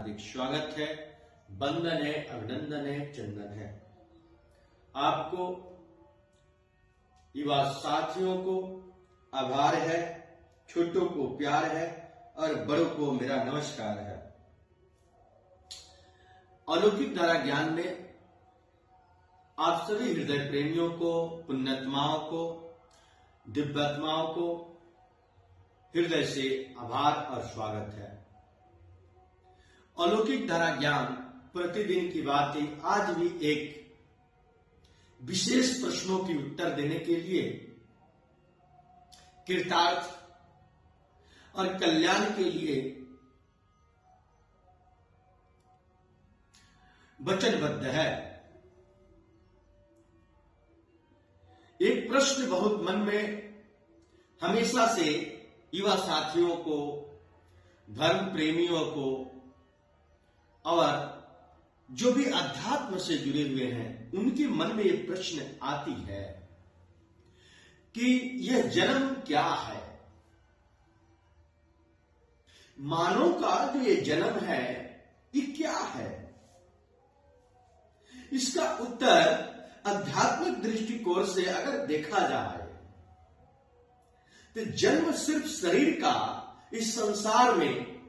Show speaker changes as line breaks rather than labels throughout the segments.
हार्दिक स्वागत है, बंदन है, अभिनंदन है, चंदन है। आपको, युवा साथियों को आभार है, छोटों को प्यार है और बड़ों को मेरा नमस्कार है। अलौकिक धारा ज्ञान में आप सभी हृदय प्रेमियों को, पुण्यात्माओं को, दिव्यात्माओं को हृदय से आभार और स्वागत है। अलौकिक धारा ज्ञान प्रतिदिन की बातें आज भी एक विशेष प्रश्नों की उत्तर देने के लिए कृतार्थ और कल्याण के लिए वचनबद्ध है। एक प्रश्न बहुत मन में हमेशा से युवा साथियों को, धर्म प्रेमियों को और जो भी अध्यात्म से जुड़े हुए हैं उनके मन में यह प्रश्न आती है कि यह जन्म क्या है। मानव का जो ये जन्म है ये क्या है। इसका उत्तर आध्यात्मिक दृष्टिकोण से अगर देखा जाए तो जन्म सिर्फ शरीर का इस संसार में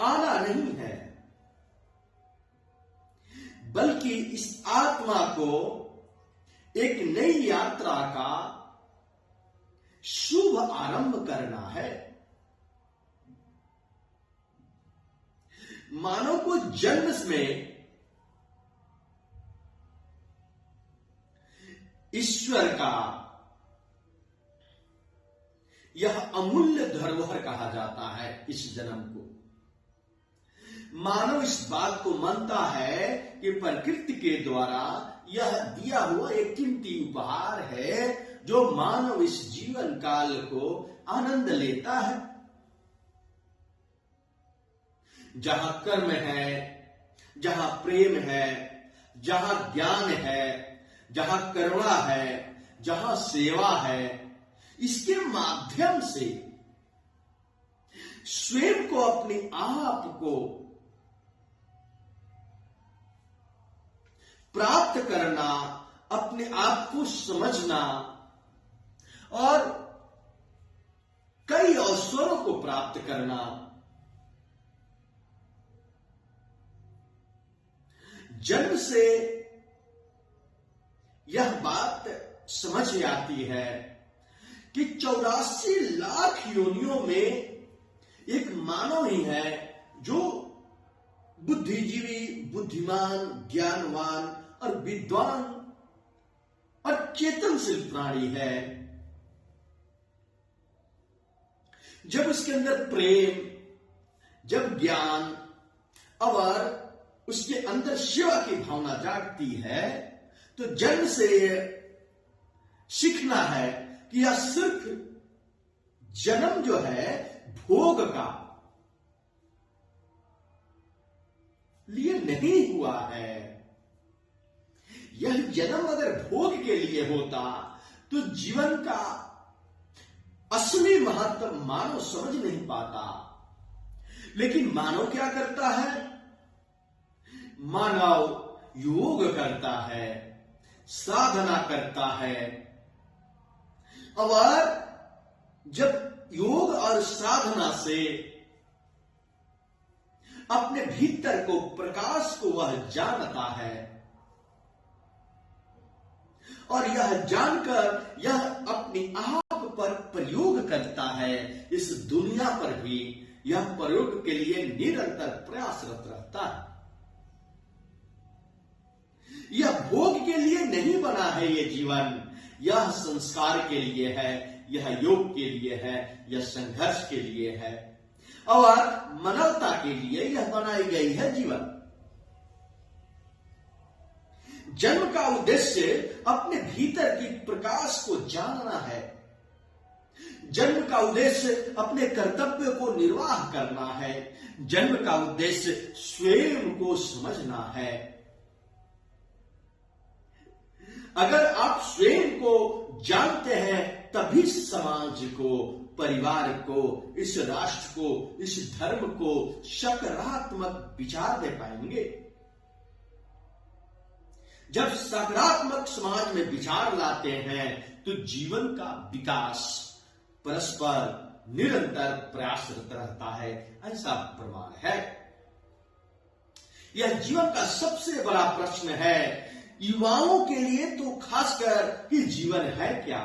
आना नहीं है, बल्कि इस आत्मा को एक नई यात्रा का शुभ आरंभ करना है। मानव को जन्म में ईश्वर का यह अमूल्य धरोहर कहा जाता है। इस जन्म को मानव इस बात को मानता है कि प्रकृति के द्वारा यह दिया हुआ एक कीमती उपहार है जो मानव इस जीवन काल को आनंद लेता है। जहां कर्म है, जहां प्रेम है, जहां ज्ञान है, जहां करुणा है, जहां सेवा है, इसके माध्यम से स्वयं को, अपने आप को प्राप्त करना, अपने आप को समझना और कई अवसरों को प्राप्त करना। जन्म से यह बात समझ आती है कि 84 लाख योनियों में एक मानव ही है जो बुद्धिजीवी, बुद्धिमान, ज्ञानवान और विद्वान और चेतनशील प्राणी है। जब उसके अंदर प्रेम, जब ज्ञान और उसके अंदर सेवा की भावना जागती है तो जन्म से सीखना है कि यह सिर्फ जन्म जो है भोग का लिए नहीं हुआ है। यह जन्म अगर भोग के लिए होता तो जीवन का असली महत्व मानव समझ नहीं पाता। लेकिन मानव क्या करता है? मानव योग करता है, साधना करता है और जब योग और साधना से अपने भीतर को, प्रकाश को वह जानता है और यह जानकर यह अपने आप पर प्रयोग करता है। इस दुनिया पर भी यह प्रयोग के लिए निरंतर प्रयासरत रहता है। यह भोग के लिए नहीं बना है ये जीवन, यह संस्कार के लिए है, यह योग के लिए है, यह संघर्ष के लिए है और मानवता के लिए यह बनाई गई है जीवन। जन्म का उद्देश्य अपने भीतर की प्रकाश को जानना है। जन्म का उद्देश्य अपने कर्तव्य को निर्वाह करना है। जन्म का उद्देश्य स्वयं को समझना है। अगर आप स्वयं को जानते हैं तभी समाज को परिवार को, इस राष्ट्र को, इस धर्म को सकारात्मक विचार दे पाएंगे। जब सकारात्मक समाज में विचार लाते हैं तो जीवन का विकास परस्पर निरंतर प्रयासरत रहता है, ऐसा प्रमाण है। यह जीवन का सबसे बड़ा प्रश्न है युवाओं के लिए, तो खासकर कि जीवन है क्या,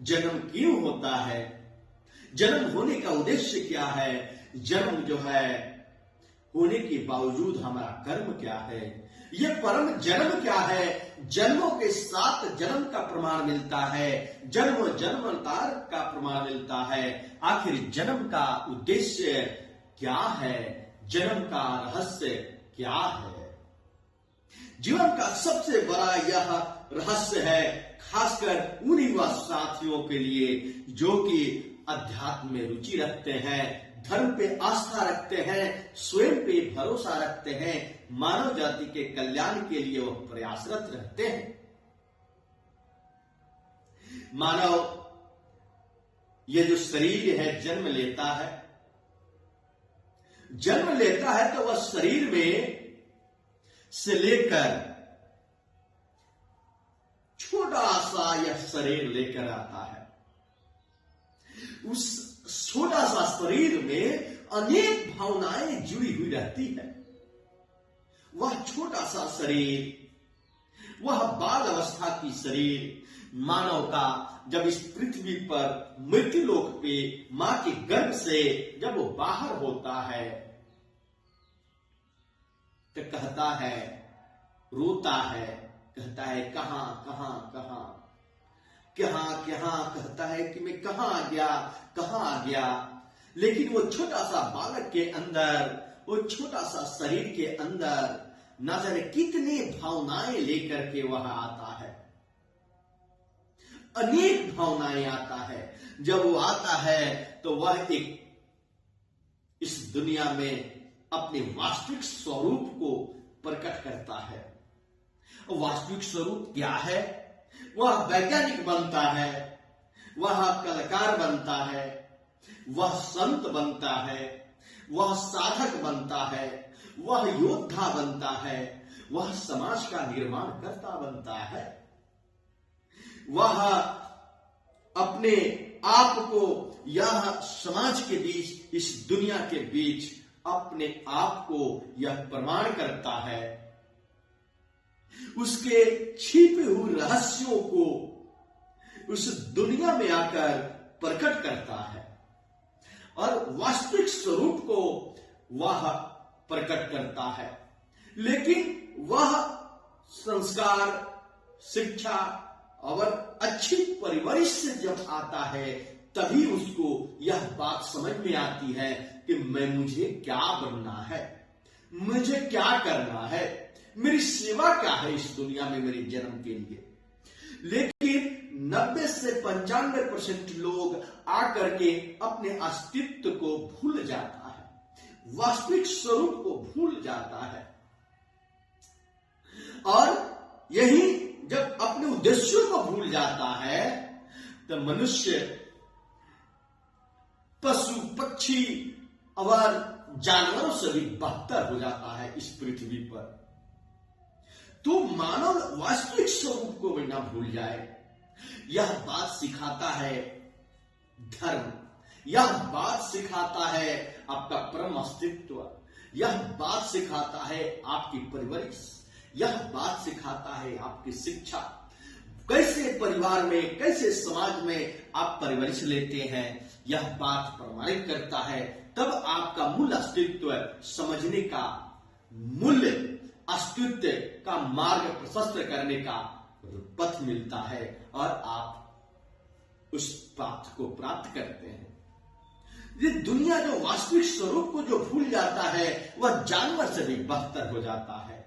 जन्म क्यों होता है, जन्म होने का उद्देश्य क्या है, जन्म जो है होने के बावजूद हमारा कर्म क्या है, यह परम जन्म क्या है, जन्मों के साथ जन्म का प्रमाण मिलता है, जन्म जन्मांतर का प्रमाण मिलता है, आखिर जन्म का उद्देश्य क्या है, जन्म का रहस्य क्या है। जीवन का सबसे बड़ा यह रहस्य है, खासकर उन युवा साथियों के लिए जो कि अध्यात्म में रुचि रखते हैं, धर्म पे आस्था रखते हैं, स्वयं पे भरोसा रखते हैं, मानव जाति के कल्याण के लिए वो प्रयासरत रहते हैं। मानव ये जो शरीर है जन्म लेता है, जन्म लेता है तो वह शरीर में से लेकर छोटा सा यह शरीर लेकर आता है। उस छोटा सा शरीर में अनेक भावनाएं जुड़ी हुई रहती है। वह छोटा सा शरीर, वह बाल अवस्था की शरीर मानव का जब इस पृथ्वी पर मृत्यु लोक पे मां के गर्भ से जब वो बाहर होता है तो कहता है, रोता है, कहता है कहां कहां कहां कहां कहां, कहता है कि मैं कहां आ गया, कहां आ गया। लेकिन वो छोटा सा बालक के अंदर, वो छोटा सा शरीर के अंदर न जाने कितनी भावनाएं लेकर के वह आता है, अनेक भावनाएं आता है। जब वो आता है तो वह एक इस दुनिया में अपने वास्तविक स्वरूप को प्रकट करता है। वास्तविक स्वरूप क्या है? वह वैज्ञानिक बनता है, वह कलाकार बनता है, वह संत बनता है, वह साधक बनता है, वह योद्धा बनता है, वह समाज का निर्माण करता बनता है। वह अपने आप को यह समाज के बीच, इस दुनिया के बीच अपने आप को यह प्रमाण करता है, उसके छिपे हुए रहस्यों को उस दुनिया में आकर प्रकट करता है और वास्तविक स्वरूप को वह प्रकट करता है। लेकिन वह संस्कार, शिक्षा और अच्छी परवरिश से जब आता है तभी उसको यह बात समझ में आती है कि मुझे क्या बनना है, मुझे क्या करना है, मेरी सेवा क्या है इस दुनिया में मेरे जन्म के लिए। लेकिन 90 से 95% लोग आकर के अपने अस्तित्व को भूल जाता है, वास्तविक स्वरूप को भूल जाता है। और यही जब अपने उद्देश्यों को भूल जाता है तो मनुष्य पशु पक्षी और जानवरों से भी बदतर हो जाता है इस पृथ्वी पर। तो मानव वास्तविक स्वरूप को भी ना भूल जाए, यह बात सिखाता है धर्म, यह बात सिखाता है आपका परम अस्तित्व, यह बात सिखाता है आपकी परवरिश, यह बात सिखाता है आपकी शिक्षा, कैसे परिवार में, कैसे समाज में आप परवरिश लेते हैं, यह बात प्रमाणित करता है। तब आपका मूल अस्तित्व समझने का, मूल्य अस्तित्व का मार्ग प्रशस्त करने का पथ मिलता है और आप उस पथ को प्राप्त करते हैं। ये दुनिया जो वास्तविक स्वरूप को जो भूल जाता है वह जानवर से भी बदतर हो जाता है,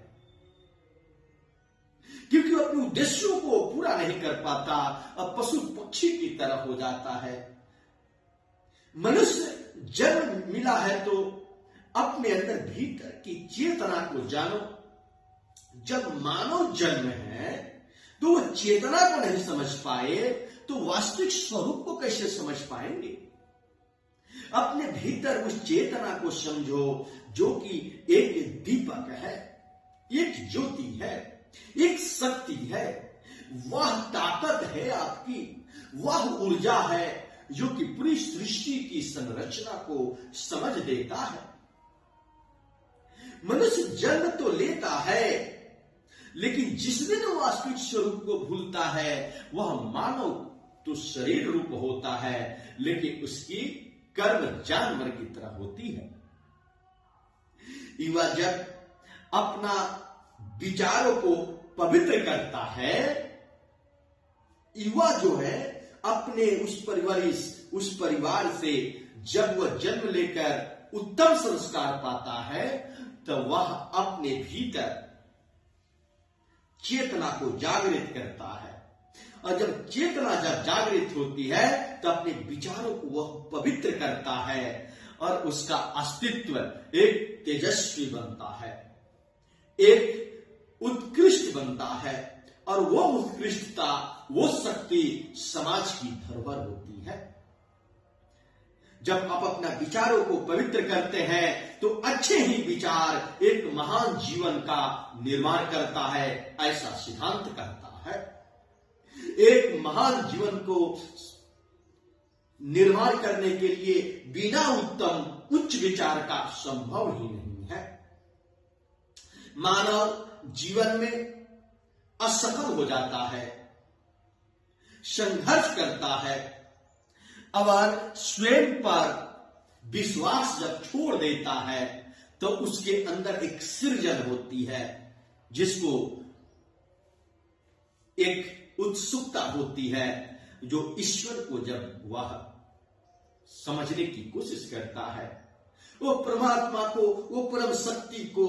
क्योंकि वो अपने उद्देश्यों को पूरा नहीं कर पाता और पशु पक्षी की तरह हो जाता है। मनुष्य जन्म मिला है तो अपने अंदर भीतर की चेतना को जानो। जब मानव जन्म है तो वो चेतना को नहीं समझ पाए तो वास्तविक स्वरूप को कैसे समझ पाएंगे? अपने भीतर उस चेतना को समझो जो कि एक दीपक है, एक ज्योति है, एक शक्ति है। वह ताकत है आपकी, वह ऊर्जा है जो कि पूरी सृष्टि की संरचना को समझ देता है। मनुष्य जन्म तो लेता है, लेकिन जिस दिन वास्तविक स्वरूप को भूलता है, वह मानव तो शरीर रूप होता है, लेकिन उसकी कर्म जानवर की तरह होती है। युवा जब अपना विचारों को पवित्र करता है, युवा जो है अपने उस परिवार से जब वह जन्म लेकर उत्तम संस्कार पाता है, तो वह अपने भीतर चेतना को जागृत करता है। और जब चेतना जागृत होती है, तो अपने विचारों को वह पवित्र करता है और उसका अस्तित्व एक तेजस्वी बनता है, एक उत्कृष्ट बनता है। और वो उत्कृष्टता, वो शक्ति समाज की धरोहर होती है। जब आप अपना विचारों को पवित्र करते हैं, तो अच्छे ही विचार एक महान जीवन का निर्माण करता है, ऐसा सिद्धांत कहता है। एक महान जीवन को निर्माण करने के लिए बिना उत्तम उच्च विचार का संभव ही नहीं है। मानव जीवन में असफल हो जाता है, संघर्ष करता है और स्वयं पर विश्वास जब छोड़ देता है, तो उसके अंदर एक सृजन होती है, जिसको एक उत्सुकता होती है, जो ईश्वर को जब वह समझने की कोशिश करता है, वो परमात्मा को, वो परम शक्ति को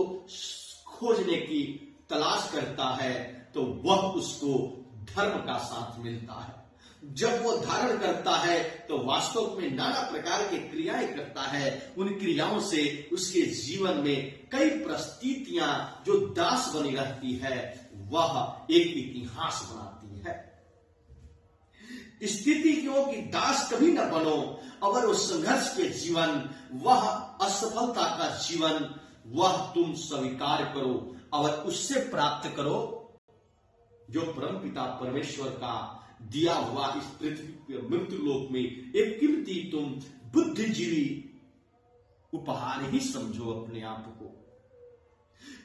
खोजने की तलाश करता है, तो वह उसको धर्म का साथ मिलता है। जब वो धारण करता है, तो वास्तव में नाना प्रकार के क्रियाएं करता है। उन क्रियाओं से उसके जीवन में कई परिस्थितियां जो दास बनी रहती है, वह एक इतिहास बनाती है। स्थितियों की दास कभी न बनो, अगर वो संघर्ष के जीवन, वह असफलता का जीवन, वह तुम स्वीकार करो और उससे प्राप्त करो जो परमपिता परमेश्वर का दिया हुआ इस पृथ्वी के मृत्यु लोक में एक कीमती तुम बुद्धिजीवी उपहार ही समझो अपने आप को।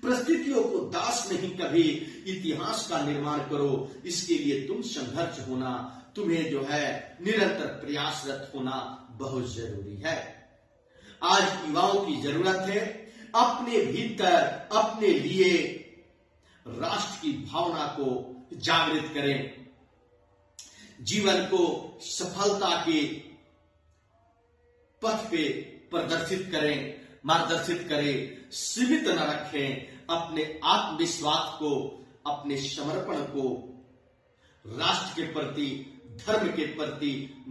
परिस्थितियों को दास नहीं, कभी इतिहास का निर्माण करो। इसके लिए तुम संघर्ष होना, तुम्हें जो है निरंतर प्रयासरत होना बहुत जरूरी है। आज युवाओं की जरूरत है अपने भीतर अपने लिए राष्ट्र की भावना को जागृत करें, जीवन को सफलता के पथ पे प्रदर्शित करें, मार्गदर्शित करें, सीमित न रखें। अपने आत्मविश्वास को, अपने समर्पण को राष्ट्र के प्रति, धर्म के प्रति